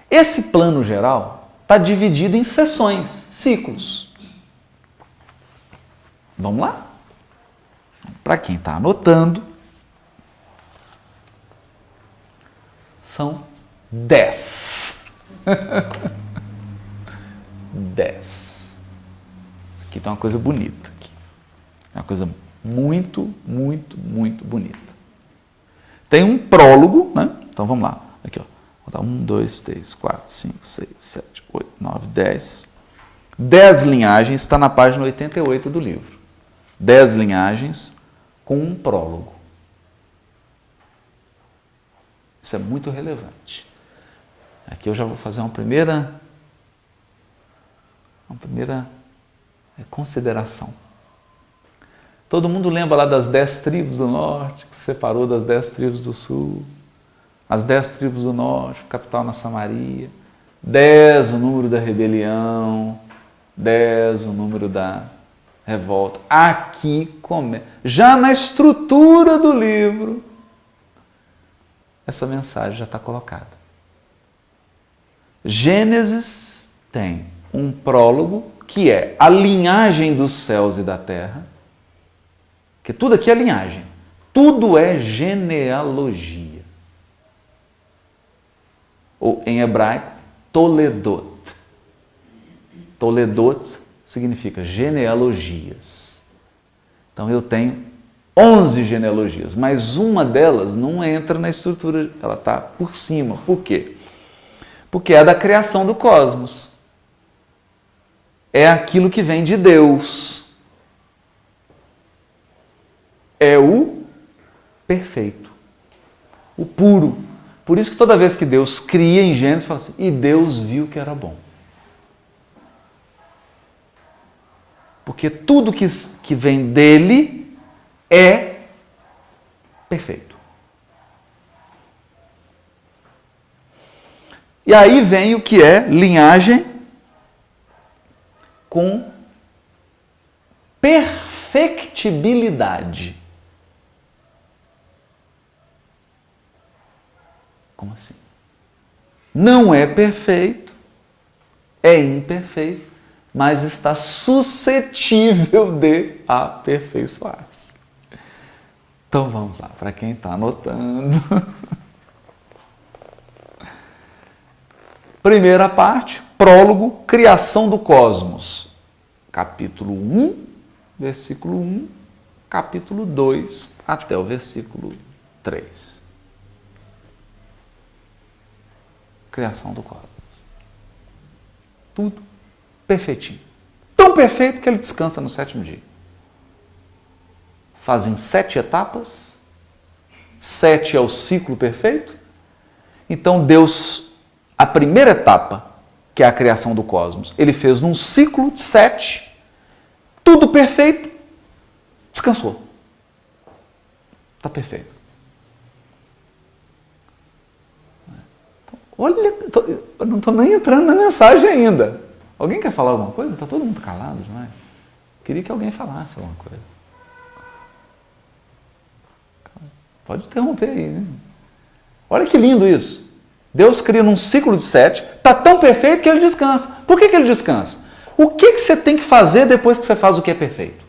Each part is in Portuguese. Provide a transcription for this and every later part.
Esse plano geral está dividido em seções, ciclos. Vamos lá? Para quem está anotando, são 10. 10. Aqui está uma coisa bonita. Aqui. É uma coisa muito, muito, muito bonita. Tem um prólogo, né? Então vamos lá. Aqui, ó. Vou dar 1, 2, 3, 4, 5, 6, 7, 8, 9, 10. 10 linhagens, está na página 88 do livro. 10 linhagens com um prólogo. Isso é muito relevante. Aqui eu já vou fazer uma primeira consideração. Todo mundo lembra lá das 10 tribos do norte, que se separou das 10 tribos do sul. As 10 tribos do norte, capital na Samaria. 10 o número da rebelião. 10 o número da revolta. Aqui começa. Já na estrutura do livro, essa mensagem já está colocada. Gênesis tem um prólogo que é a linhagem dos céus e da terra, que tudo aqui é linhagem, tudo é genealogia. Ou em hebraico, Toledot. Toledot significa genealogias. Então eu tenho 11 genealogias, mas uma delas não entra na estrutura, ela está por cima. Por quê? Porque é da criação do cosmos. É aquilo que vem de Deus. É o perfeito, o puro. Por isso que toda vez que Deus cria em Gênesis, fala assim, e Deus viu que era bom. Porque tudo que vem dele é perfeito. E aí vem o que é linhagem com perfectibilidade. Como assim? Não é perfeito, é imperfeito, mas está suscetível de aperfeiçoar-se. Então vamos lá, para quem está anotando. Primeira parte, prólogo, criação do cosmos. Capítulo 1, versículo 1, capítulo 2, até o versículo 3. Criação do cosmos. Tudo perfeitinho. Tão perfeito que ele descansa no 7º dia. Fazem 7 etapas. 7 é o ciclo perfeito. Então Deus, a primeira etapa, que é a criação do cosmos, ele fez num ciclo de 7. Tudo perfeito. Descansou. Está perfeito. Olha, eu não estou nem entrando na mensagem ainda. Alguém quer falar alguma coisa? Está todo mundo calado demais. Queria que alguém falasse alguma coisa. Pode interromper aí, né? Olha que lindo isso. Deus cria num ciclo de 7, está tão perfeito que ele descansa. Por que ele descansa? O que você tem que fazer depois que você faz o que é perfeito?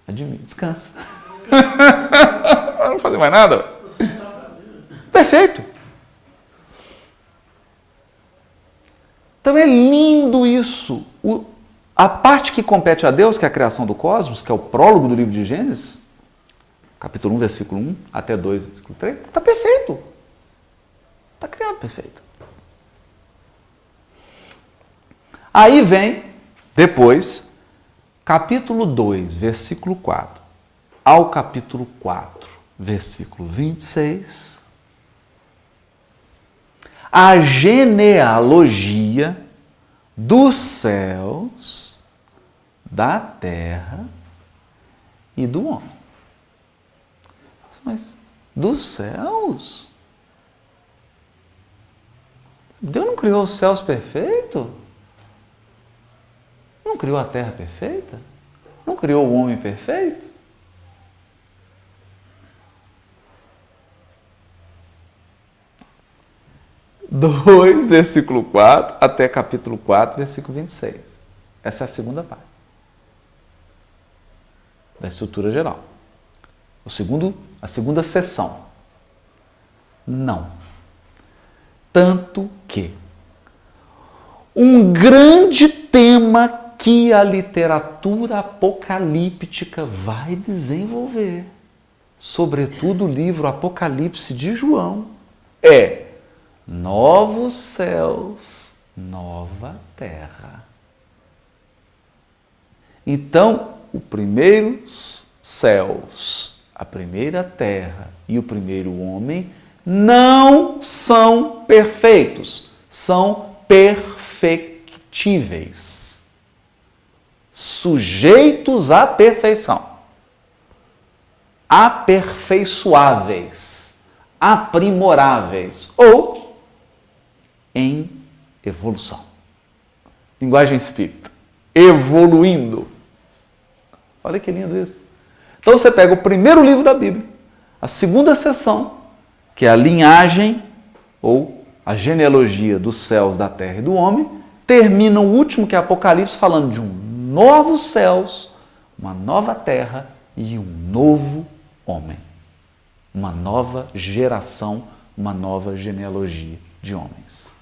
Admira, descansa. Não vou fazer mais nada. Perfeito. Então é lindo isso. A parte que compete a Deus, que é a criação do cosmos, que é o prólogo do livro de Gênesis, capítulo 1, versículo 1, até 2, versículo 3, está perfeito. Está criado perfeito. Aí vem, depois, capítulo 2, versículo 4, ao capítulo 4, versículo 26, a genealogia dos céus, da terra e do homem. Mas dos céus? Deus não criou os céus perfeitos? Não criou a terra perfeita? Não criou o homem perfeito? 2, versículo 4, até capítulo 4, versículo 26. Essa é a segunda parte da estrutura geral. A segunda seção. Não. Tanto que um grande tema que a literatura apocalíptica vai desenvolver, sobretudo o livro Apocalipse de João, é novos céus, nova terra. Então, o primeiro céus, a primeira terra e o primeiro homem não são perfeitos, são perfectíveis, sujeitos à perfeição, aperfeiçoáveis, aprimoráveis ou em evolução. Linguagem espírita, evoluindo. Olha que lindo isso. Então você pega o primeiro livro da Bíblia, a segunda seção, que é a linhagem ou a genealogia dos céus, da terra e do homem, termina o último, que é Apocalipse, falando de novos céus, uma nova terra e um novo homem. Uma nova geração, uma nova genealogia de homens.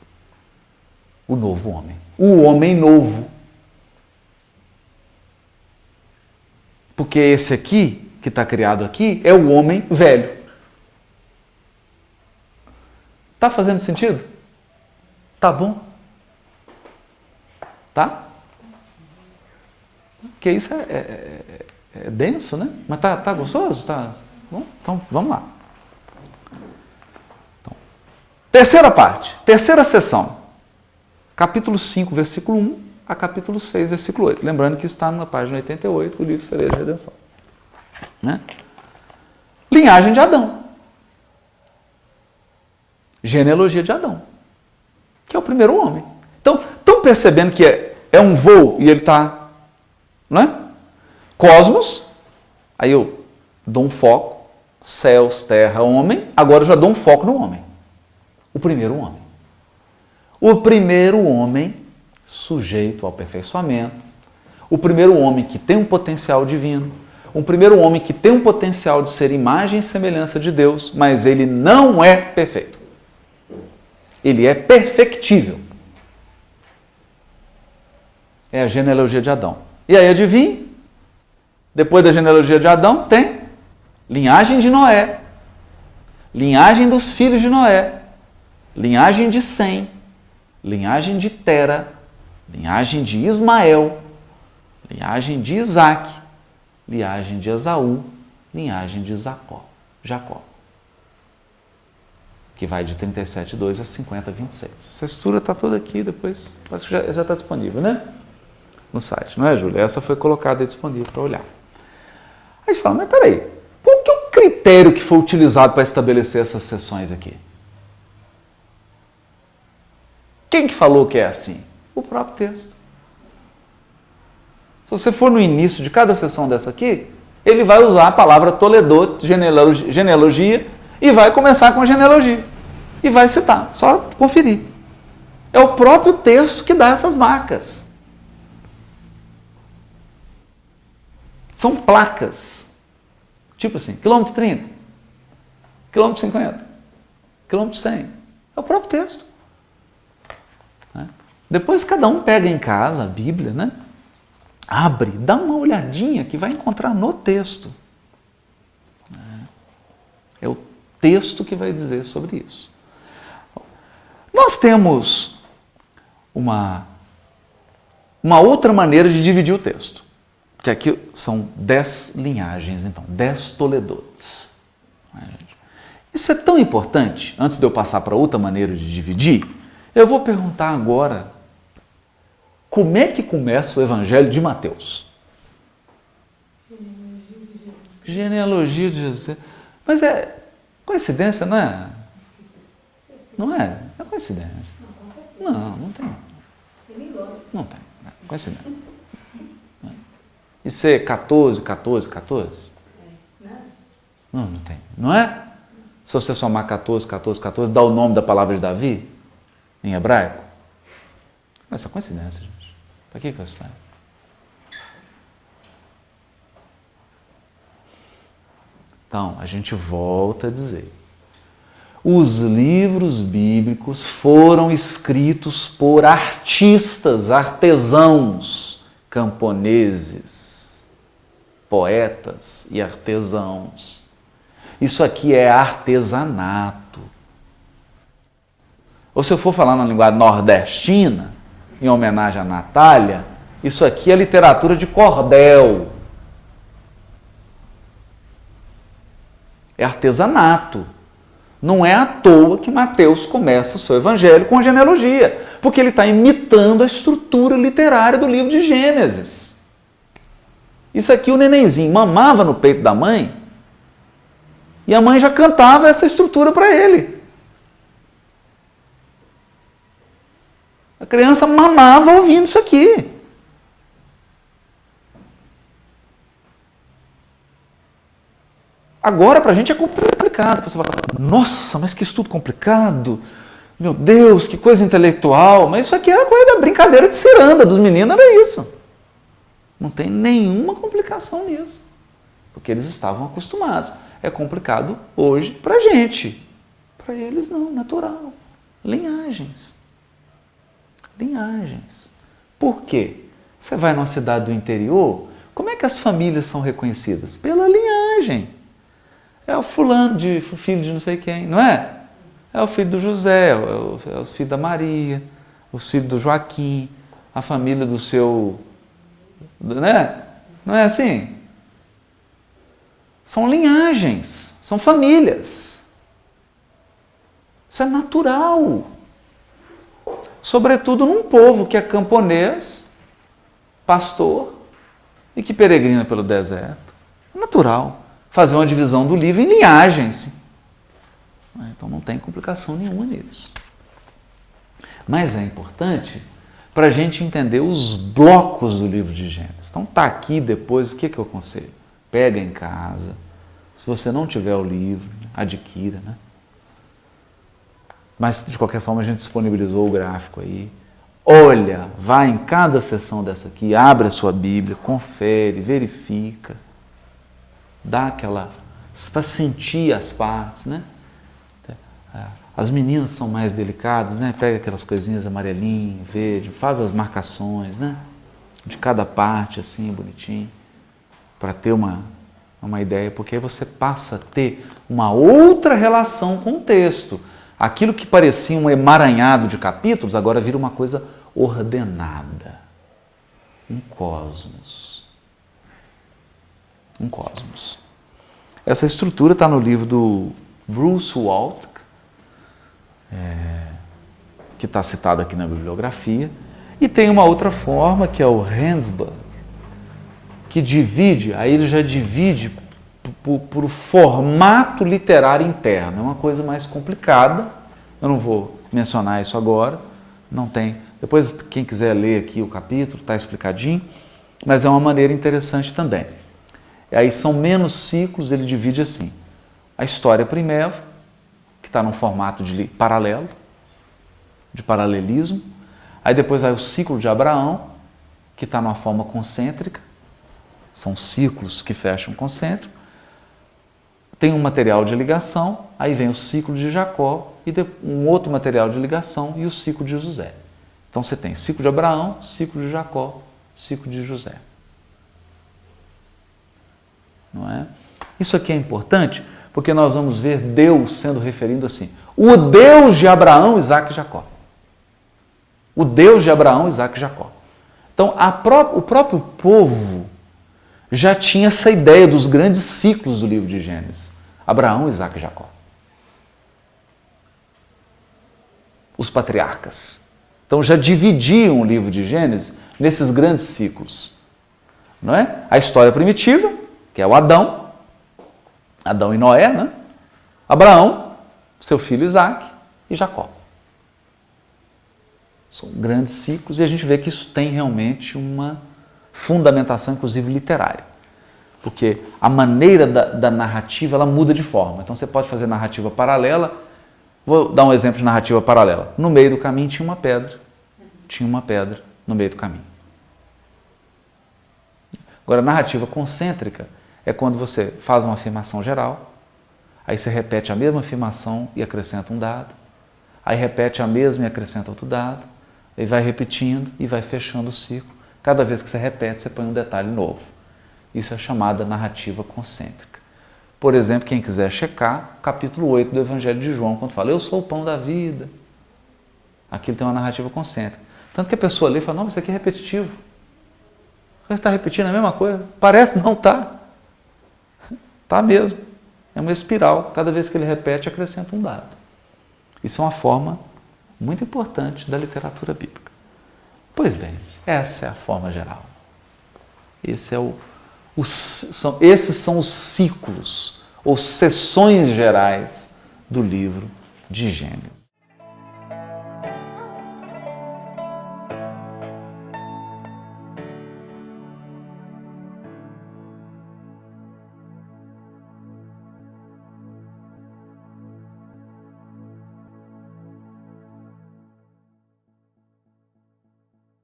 O novo homem. O homem novo. Porque esse aqui, que está criado aqui, é o homem velho. Está fazendo sentido? Tá bom? Tá? Porque isso é denso, né? Mas tá gostoso? Tá bom? Então, vamos lá. Então, terceira parte, terceira sessão. Capítulo 5, versículo 1 a capítulo 6, versículo 8. Lembrando que está na página 88 do livro Cereja de Redenção. Né? Linhagem de Adão. Genealogia de Adão, que é o primeiro homem. Então, estão percebendo que é um voo e ele está, não é? Cosmos, aí eu dou um foco, céus, terra, homem, agora eu já dou um foco no homem. O primeiro homem. O primeiro homem sujeito ao aperfeiçoamento, o primeiro homem que tem um potencial divino, o primeiro homem que tem um potencial de ser imagem e semelhança de Deus, mas ele não é perfeito. Ele é perfectível. É a genealogia de Adão. E aí, adivinha? Depois da genealogia de Adão, tem linhagem de Noé, linhagem dos filhos de Noé, linhagem de Sem, linhagem de Tera, linhagem de Ismael, linhagem de Isaac, linhagem de Esaú, linhagem de Jacó. Que vai de 37,2 a 50,26. Essa estrutura está toda aqui, depois acho que já está disponível, né? No site, não é, Júlia? Essa foi colocada e disponível para olhar. Aí a gente fala, mas peraí, qual que é o critério que foi utilizado para estabelecer essas sessões aqui? Quem que falou que é assim? O próprio texto. Se você for no início de cada sessão dessa aqui, ele vai usar a palavra Toledot, genealogia, e vai começar com a genealogia. E vai citar, só conferir. É o próprio texto que dá essas marcas. São placas. Tipo assim, quilômetro 30, quilômetro 50, quilômetro 100. É o próprio texto. Né? Depois cada um pega em casa a Bíblia, né? Abre, dá uma olhadinha que vai encontrar no texto. É o texto que vai dizer sobre isso. Nós temos uma outra maneira de dividir o texto, que aqui são 10 linhagens, então, 10 Toledotes. Isso é tão importante, antes de eu passar para outra maneira de dividir, eu vou perguntar agora, como é que começa o Evangelho de Mateus? Genealogia de Jesus. Mas é coincidência, não é? Não é? É coincidência. Não tem. Não tem. É coincidência. E ser 14, 14, 14? Não tem. Não é? Se você somar 14, 14, 14, dá o nome da palavra de Davi? em hebraico? Mas isso é coincidência, gente. Para que é isso? Então, a gente volta a dizer. Os livros bíblicos foram escritos por artistas, artesãos, camponeses, poetas e artesãos. Isso aqui é artesanato. Ou se eu for falar na linguagem nordestina, em homenagem à Natália, isso aqui é literatura de cordel. É artesanato. Não é à toa que Mateus começa o seu evangelho com a genealogia, porque ele está imitando a estrutura literária do livro de Gênesis. Isso aqui o nenenzinho mamava no peito da mãe e a mãe já cantava essa estrutura para ele. A criança mamava ouvindo isso aqui. Agora, para a gente é complicado. Você fala, nossa, mas que estudo complicado. Meu Deus, que coisa intelectual. Mas isso aqui era coisa da brincadeira de ciranda dos meninos, era isso. Não tem nenhuma complicação nisso. Porque eles estavam acostumados. É complicado hoje para a gente. Para eles não, natural. Linhagens. Linhagens. Por quê? Você vai numa cidade do interior, como é que as famílias são reconhecidas? Pela linhagem. É o fulano, o filho de não sei quem, não é? É o filho do José, é os filhos da Maria, os filhos do Joaquim, a família do seu... Né? Não é assim? São linhagens, são famílias. Isso é natural. Sobretudo num povo que é camponês, pastor e que peregrina pelo deserto. É natural fazer uma divisão do livro em linhagens. Então não tem complicação nenhuma nisso. Mas é importante para a gente entender os blocos do livro de Gênesis. Então está aqui depois, o que eu aconselho? Pega em casa. Se você não tiver o livro, adquira, né? Mas de qualquer forma a gente disponibilizou o gráfico aí. Olha, vai em cada sessão dessa aqui, abre a sua Bíblia, confere, verifica. Dá aquela... para sentir as partes, né? As meninas são mais delicadas, né? Pega aquelas coisinhas amarelinho, verde, faz as marcações, né? De cada parte, assim, bonitinho, para ter uma ideia, porque aí você passa a ter uma outra relação com o texto. Aquilo que parecia um emaranhado de capítulos, agora vira uma coisa ordenada. Um cosmos. Um cosmos. Essa estrutura está no livro do Bruce Waltke, que está citado aqui na bibliografia, e tem uma outra forma, que é o Hensberg, que divide, aí ele já divide por formato literário interno. É uma coisa mais complicada, eu não vou mencionar isso agora, não tem. Depois, quem quiser ler aqui o capítulo, está explicadinho, mas é uma maneira interessante também. E aí são menos ciclos, ele divide assim. A história primeira, que está num formato de paralelo, de paralelismo. Aí depois vai o ciclo de Abraão, que está numa forma concêntrica. São ciclos que fecham concêntrico. Tem um material de ligação, aí vem o ciclo de Jacó, e um outro material de ligação e o ciclo de José. Então você tem ciclo de Abraão, ciclo de Jacó, ciclo de José. Não é? Isso aqui é importante porque nós vamos ver Deus sendo referido assim. O Deus de Abraão, Isaque e Jacó. O Deus de Abraão, Isaque e Jacó. Então o próprio povo já tinha essa ideia dos grandes ciclos do livro de Gênesis. Abraão, Isaque e Jacó. Os patriarcas. Então já dividiam o livro de Gênesis nesses grandes ciclos. Não é? A história primitiva, que é o Adão e Noé, né? Abraão, seu filho Isaque e Jacó. São grandes ciclos e a gente vê que isso tem realmente uma fundamentação, inclusive literária. Porque a maneira da narrativa, ela muda de forma. Então você pode fazer narrativa paralela Vou dar um exemplo de narrativa paralela. No meio do caminho tinha uma pedra. Tinha uma pedra no meio do caminho. Agora, a narrativa concêntrica é quando você faz uma afirmação geral, aí você repete a mesma afirmação e acrescenta um dado, aí repete a mesma e acrescenta outro dado, aí vai repetindo e vai fechando o ciclo. Cada vez que você repete, você põe um detalhe novo. Isso é chamada narrativa concêntrica. Por exemplo, quem quiser checar, capítulo 8 do Evangelho de João, quando fala, eu sou o pão da vida. Aquilo tem uma narrativa concêntrica. Tanto que a pessoa lê e fala, não, isso aqui é repetitivo. Você está repetindo a mesma coisa? Parece, não está. Está mesmo. É uma espiral. Cada vez que ele repete, acrescenta um dado. Isso é uma forma muito importante da literatura bíblica. Pois bem, essa é a forma geral. Esses são os ciclos ou seções gerais do livro de Gênesis.